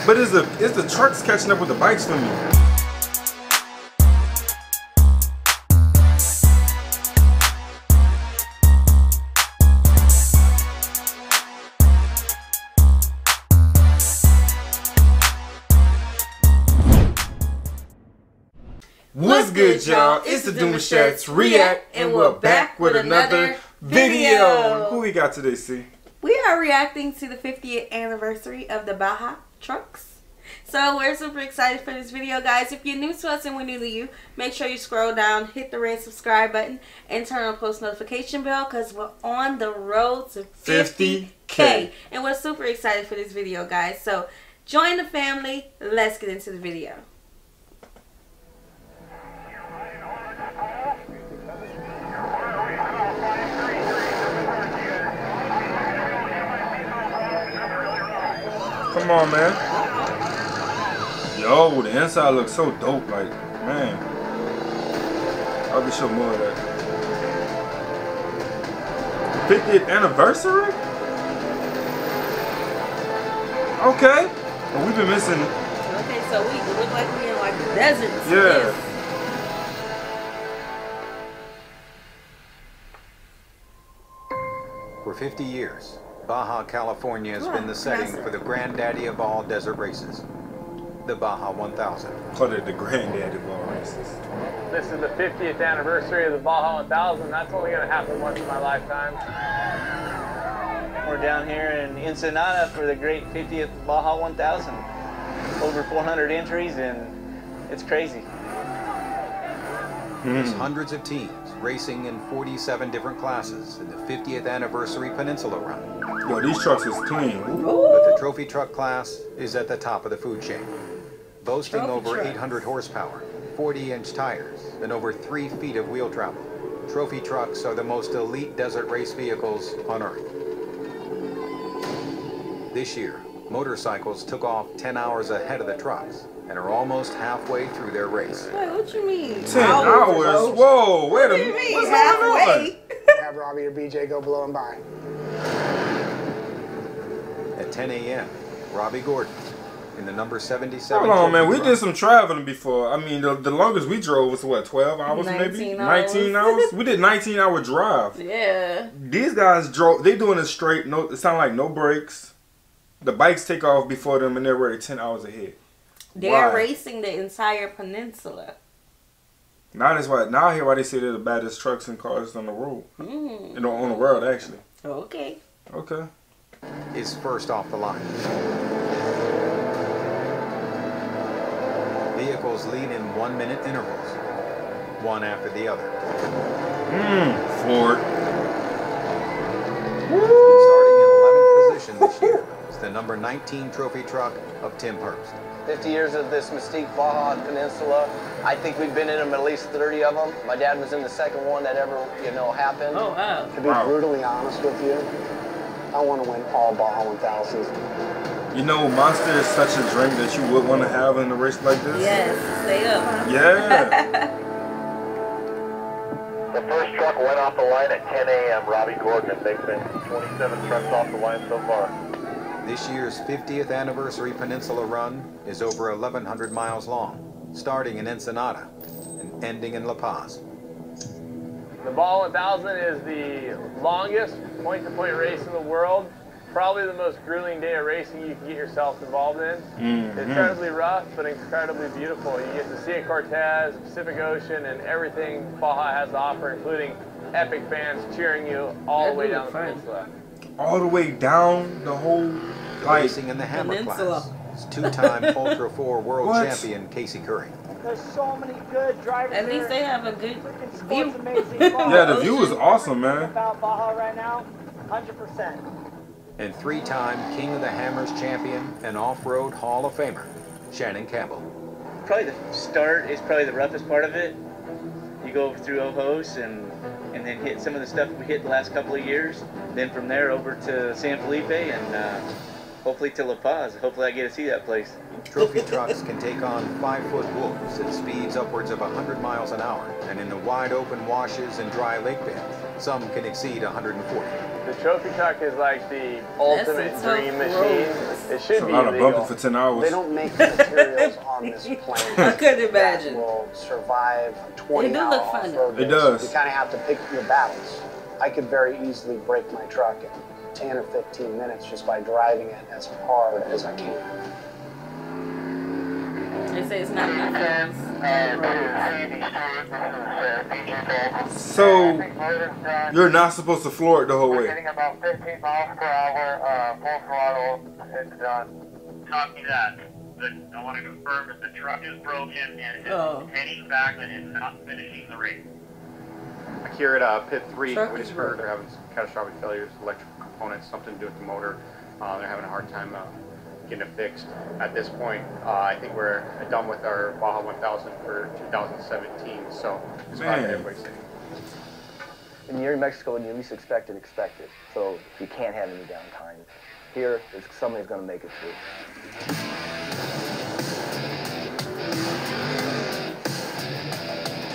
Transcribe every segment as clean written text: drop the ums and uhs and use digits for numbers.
But it's the trucks catching up with the bikes for me. What's good, y'all? It's the Demouchets React, and we're back with another video. Who we got today, C? We are reacting to the 50th anniversary of the Baja trucks. So we're super excited for this video, guys. If you're new to us and we're new to you, make sure you scroll down, hit the red subscribe button, and turn on post notification bell because we're on the road to 50K. And we're super excited for this video, guys. So join the family. Let's get into the video. Come on, man. Yo, the inside looks so dope. Like, man. I'll be showing more of that. 50th anniversary? Okay. Well, we've been missing. Okay, so we look like we're in like the desert. Yeah. For 50 years, Baja California has been the setting for the granddaddy of all desert races, the Baja 1000. Call it the granddaddy of all races. This is the 50th anniversary of the Baja 1000. That's only going to happen once in my lifetime. We're down here in Ensenada for the great 50th Baja 1000. Over 400 entries, and it's crazy. There's hundreds of teams racing in 47 different classes in the 50th anniversary Peninsula Run. Yo, these trucks is clean. But the trophy truck class is at the top of the food chain, boasting over 800 horsepower, 40-inch tires, and over 3 feet of wheel travel. Trophy trucks are the most elite desert race vehicles on Earth. This year, motorcycles took off 10 hours ahead of the trucks and are almost halfway through their race. Wait, what you mean? 10 hours? Whoa, wait a minute. What's going on? Have Robbie or BJ go below and by. At 10 a.m., Robbie Gordon in the number 77. Hold on, man. We did some traveling before. I mean, the longest we drove was what, 12 hours maybe? 19 hours? We did 19-hour drive. Yeah. These guys drove. They doing it straight. No, it sound like no brakes. The bikes take off before them, and they're already 10 hours ahead. They're racing the entire peninsula. Now that's why. Now I hear why they say they're the baddest trucks and cars on the road. You know, on the world actually. Okay. Okay. Is first off the line. Vehicles lead in 1-minute intervals, one after the other. Ford. Starting in 11th position this year is the number 19 trophy truck of Tim Herbst. 50 years of this mystique Baja Peninsula. I think we've been in them at least 30 of them. My dad was in the second one that ever, happened. Oh, wow. To be brutally honest with you, I want to win all Baja 1000s. You know, Monster is such a drink that you would want to have in a race like this. Yes, stay up, huh? Yeah. The first truck went off the line at 10 a.m. Robbie Gordon, and they've been 27 trucks off the line so far. This year's 50th anniversary Peninsula Run is over 1,100 miles long, starting in Ensenada and ending in La Paz. The Baja 1000 is the longest point-to-point race in the world. Probably the most grueling day of racing you can get yourself involved in. Incredibly rough, but incredibly beautiful. You get to see Cortez, Pacific Ocean, and everything Baja has to offer, including epic fans cheering you all the way down the peninsula. All the way down the whole racing in the hammer class. It's two-time Ultra 4 world champion Casey Currie. There's so many good drivers. At least they have a good view. Yeah, the view is awesome, man. About Baja right now, 100%. And 3-time King of the Hammers champion and off-road Hall of Famer, Shannon Campbell. Probably the start is probably the roughest part of it. You go through Ojos and then hit some of the stuff we hit the last couple of years. Then from there over to San Felipe and hopefully to La Paz. Hopefully I get to see that place. Trophy trucks can take on 5-foot wolves at speeds upwards of 100 miles an hour, and in the wide open washes and dry lake beds, some can exceed 140. The trophy truck is like the ultimate dream machine. It should a be lot of illegal. bumping for 10 hours. They don't make materials on this plane I couldn't imagine. that will survive 20 It do hour look fun. off-road It days. does. You kind of have to pick your battles. I could very easily break my truck in 10 or 15 minutes just by driving it as hard as I can. They say it's not enough fans. So you're not supposed to floor it the whole way. Getting about 15 miles per hour, full throttle, it's done. Copy that. I want to confirm that the truck is broken and it's heading back and it's not finishing the race. Here at pit 3, Truck we is just heard they're having some catastrophic failures, electrical components, something to do with the motor. They're having a hard time getting it fixed. At this point, I think we're done with our Baja 1000 for 2017, so it's glad that everybody's safe. When you're in Mexico and you least expect it, so you can't have any downtime. Here, somebody's going to make it through.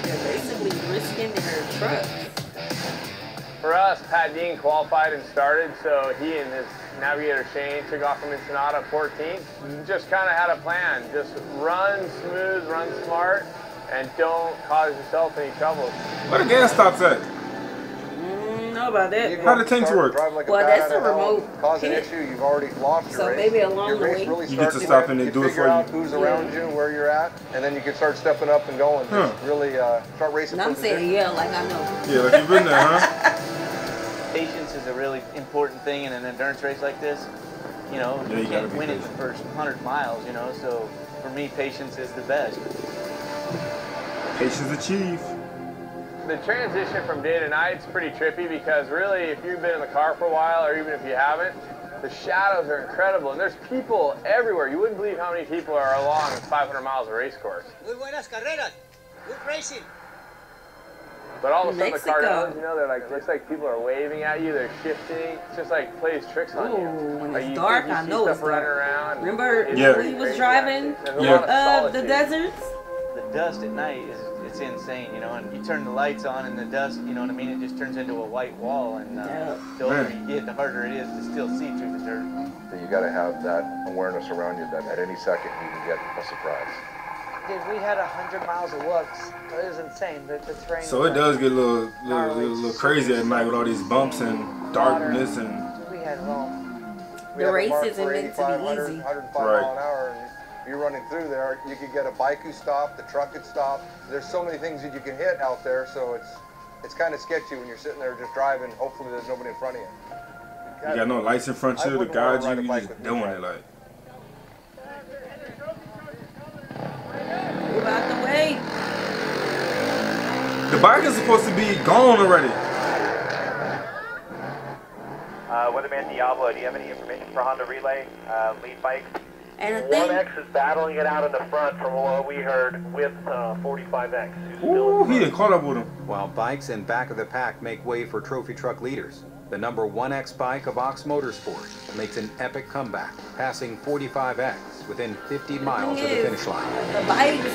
They're basically risking their trucks. For us, Pat Dean qualified and started, so he and his navigator Shane took off from Ensenada 14th. Just kind of had a plan. Just run smooth, run smart, and don't cause yourself any trouble. Where the gas stops at? Know about that. How the tanks work? Like well, that's a remote. Cause an issue, you've already lost your so race. maybe along the way, really you get to stop and they do it for you. Figure out who's around you, where you're at, and then you can start stepping up and going. Just really start racing. And I'm saying like I know. Yeah, like you've been there, huh? Patience is a really important thing in an endurance race like this. You know, you can't win in the first 100 miles, you know, so for me, patience is the best. Patience achieved. The transition from day to night is pretty trippy because really, if you've been in the car for a while, or even if you haven't, the shadows are incredible, and there's people everywhere. You wouldn't believe how many people are along 500 miles of race course. Muy buenas carreras. Good racing. But all of a sudden, the car goes, you know, they're like, looks like people are waving at you, they're shifting. It's just like plays tricks on you. When Like, it's you dark, think you I see know stuff it's running dark. around. Remember when he was driving the deserts? The dust at night it's insane, you know, and you turn the lights on and the dust, you know what I mean, it just turns into a white wall, and the older you get, the harder it is to still see through the dirt. You got to have that awareness around you that at any second you can get a surprise. Dude, we had 100 miles of looks. It was insane. The terrain. So it does get a little crazy at night with all these bumps and darkness and. We had all. The race isn't meant to be easy. 105 mile an hour, and you're running through there. You could get a bike who stopped, the truck could stop. There's so many things that you can hit out there, so it's kind of sketchy when you're sitting there just driving. Hopefully, there's nobody in front of you. You got no lights in front of you to guide you. You just doing it like. Move out the way. The bike is supposed to be gone already. Weatherman Diablo, do you have any information for Honda Relay, lead bike? And the thing, 1X is battling it out in the front from what we heard with 45X. Ooh, he done caught up with him. While bikes in back of the pack make way for trophy truck leaders, the number 1X bike of Ox Motorsport makes an epic comeback, passing 45X within 50 miles of the finish line. The bikes,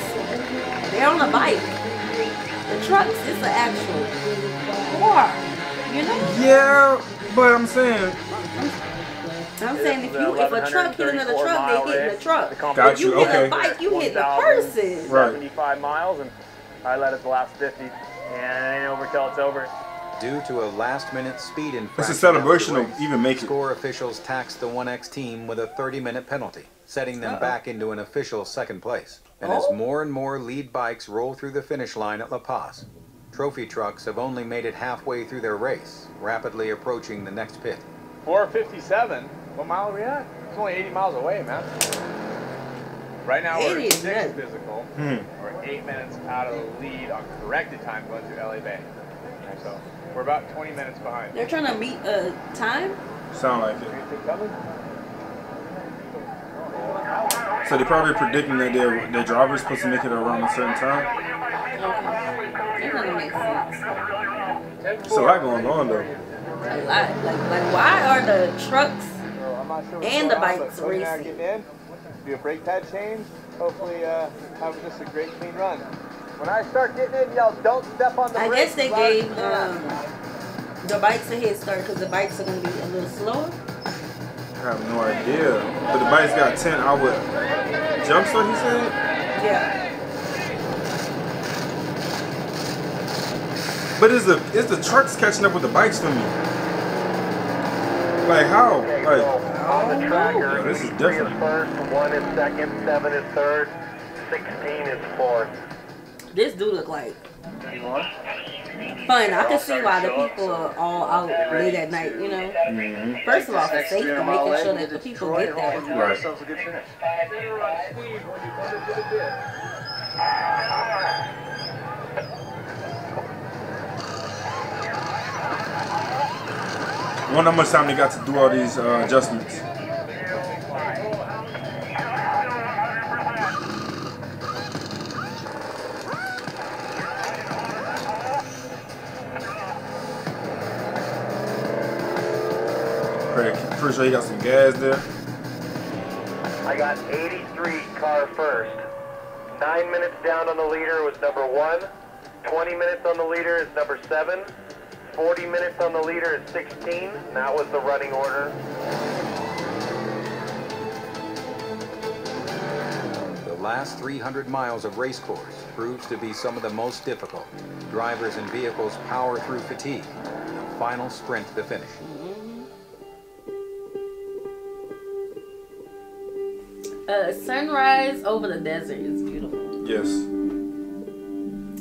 they're on a bike. The trucks is the actual car, you know? Yeah, but I'm saying if a truck hit another truck, they hit the truck. Got you you, hit okay. a bike, you hit the person. Right. 75 miles, and I led it the last 50, and it ain't over till it's over. Due to a last-minute speed infraction, it's a celebration of even making it. Score officials taxed the 1X team with a 30-minute penalty, setting them back into an official second place. And as more and more lead bikes roll through the finish line at La Paz, trophy trucks have only made it halfway through their race, rapidly approaching the next pit. 457. What mile are we at? It's only 80 miles away, man. Right now we're at 6 physical. We're 8 minutes out of the lead on corrected time going through LA Bay. So we're about 20 minutes behind. They're trying to meet a time? Sound like it. So they're probably predicting that their driver's supposed to make it around a certain time. Okay. That doesn't make sense. There's a lot going on though. A lot. Like why are the trucks and the bikes racing? Do a brake pad change. Hopefully have just a great clean run. When I start getting in, y'all don't step on the brakes. I guess they gave the bikes a head start because the bikes are going to be a little slower. have no idea. But the bike's got 10-hour jump start, he said? Yeah. But is the trucks catching up with the bikes for me? Like how? Like on the tracker, this is 3 different. is first, 1 is second, 7 is third, 16 is fourth. This do look like fun. I can see why the people are all out late at night, you know. First of all, for safety, making sure that the people get there. Right. Wonder how much time they got to do all these adjustments. Pretty sure he got some gas there. I got 83 car first. 9 minutes down on the leader was number 1. 20 minutes on the leader is number 7. 40 minutes on the leader is 16. That was the running order. The last 300 miles of race course proves to be some of the most difficult. Drivers and vehicles power through fatigue. The final sprint to the finish. Sunrise over the desert is beautiful. Yes.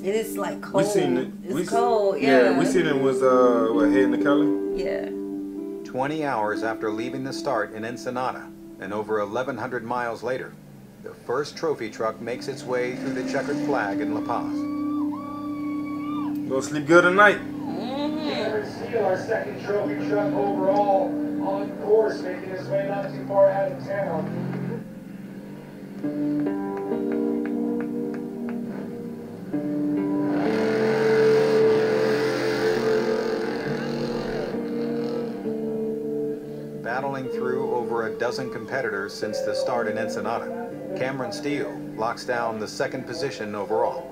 It is like cold. We seen it. It's cold. Yeah. Yeah, we seen it was what, heading to Cali? Yeah. 20 hours after leaving the start in Ensenada, and over 1,100 miles later, the first trophy truck makes its way through the checkered flag in La Paz. Go sleep good tonight. Our second trophy truck overall on course, making his way not too far out of town. Battling through over a dozen competitors since the start in Ensenada, Cameron Steele locks down the second position overall.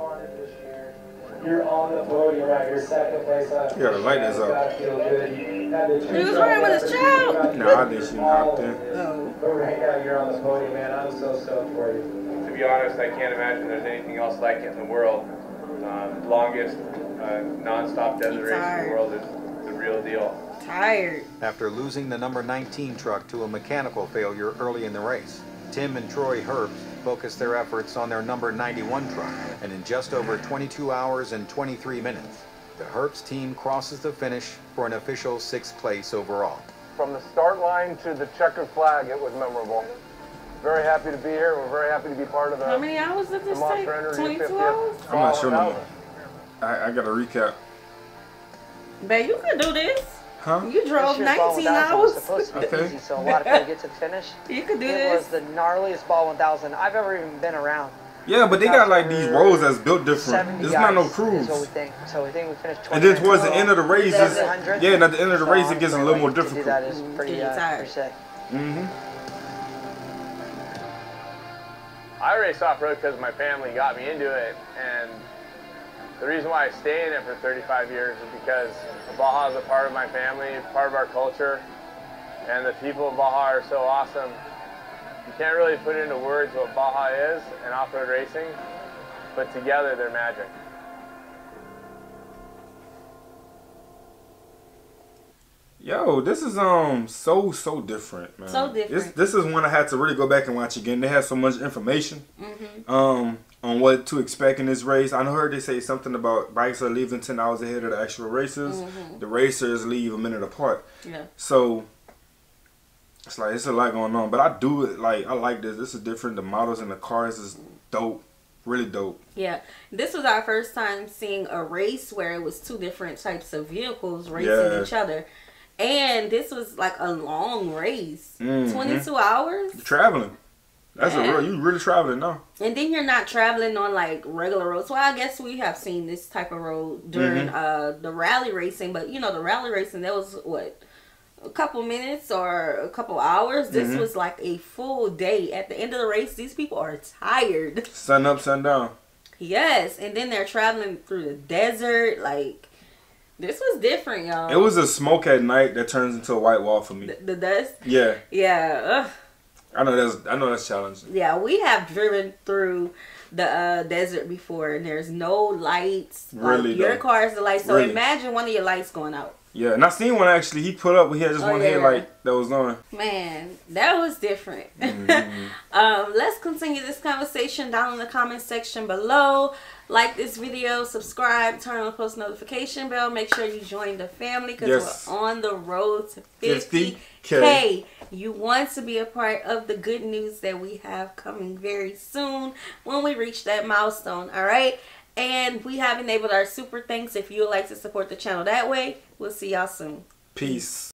You're on the podium right here, second place. You gotta light this up. He was running with his child. No, I think she hopped in. But right now you're on the podium, man. I'm so stoked for you. To be honest, I can't imagine there's anything else like it in the world. Longest non-stop desert race in the world is the real deal. Tired. After losing the number 19 truck to a mechanical failure early in the race, Tim and Troy Herbst focused their efforts on their number 91 truck, and in just over 22 hours and 23 minutes, the Herbst team crosses the finish for an official 6th place overall. From the start line to the checkered flag, it was memorable. Very happy to be here. We're very happy to be part of the. How many hours did this take? 22 hours? I'm not sure no more. I gotta recap. Babe, you could do this. Huh? You drove 19 hours. Supposed to be easy, so a lot of people get to the finish. You could do it this. Was the gnarliest ball 1000 I've ever even been around. Yeah, but they got like these roads that's built different. It's not no cruise. So we think we finished 20 and then towards the end of the race, and at the end of the race, it gets a little more difficult. That is pretty sick. I race off-road because my family got me into it, and the reason why I stay in it for 35 years is because Baja is a part of my family, part of our culture, and the people of Baja are so awesome. You can't really put into words what Baja is and off-road racing, but together they're magic. Yo, this is so different, man. So different. This is one I had to really go back and watch again. They had so much information on what to expect in this race. I heard they say something about bikes are leaving 10 hours ahead of the actual racers. The racers leave a minute apart. Yeah. So it's like it's a lot going on, but I like this. This is different. The models and the cars is dope. Really dope. Yeah. This was our first time seeing a race where it was two different types of vehicles racing each other. And this was like a long race. 22 hours. You're traveling. That's you really traveling now. And then you're not traveling on like regular roads. Well, I guess we have seen this type of road during the rally racing. But you know, the rally racing, that was what, a couple minutes or a couple hours. This was like a full day. At the end of the race, these people are tired. Sun up, sun down. Yes. And then they're traveling through the desert. Like, This was different, y'all. It was a smoke at night that turns into a white wall for me. The dust? Yeah. Yeah. Ugh. I know that's challenging. Yeah, we have driven through the desert before, and there's no lights. Really, like, your car is the light. So really. Imagine one of your lights going out. Yeah, and I seen one actually. He put up. He had just one headlight that was on. Man, that was different. Let's continue this conversation down in the comment section below. Like this video, subscribe, turn on the post notification bell. Make sure you join the family because we're on the road to 50K. You want to be a part of the good news that we have coming very soon when we reach that milestone. All right. And we have enabled our super thanks if you would like to support the channel that way. We'll see y'all soon. Peace.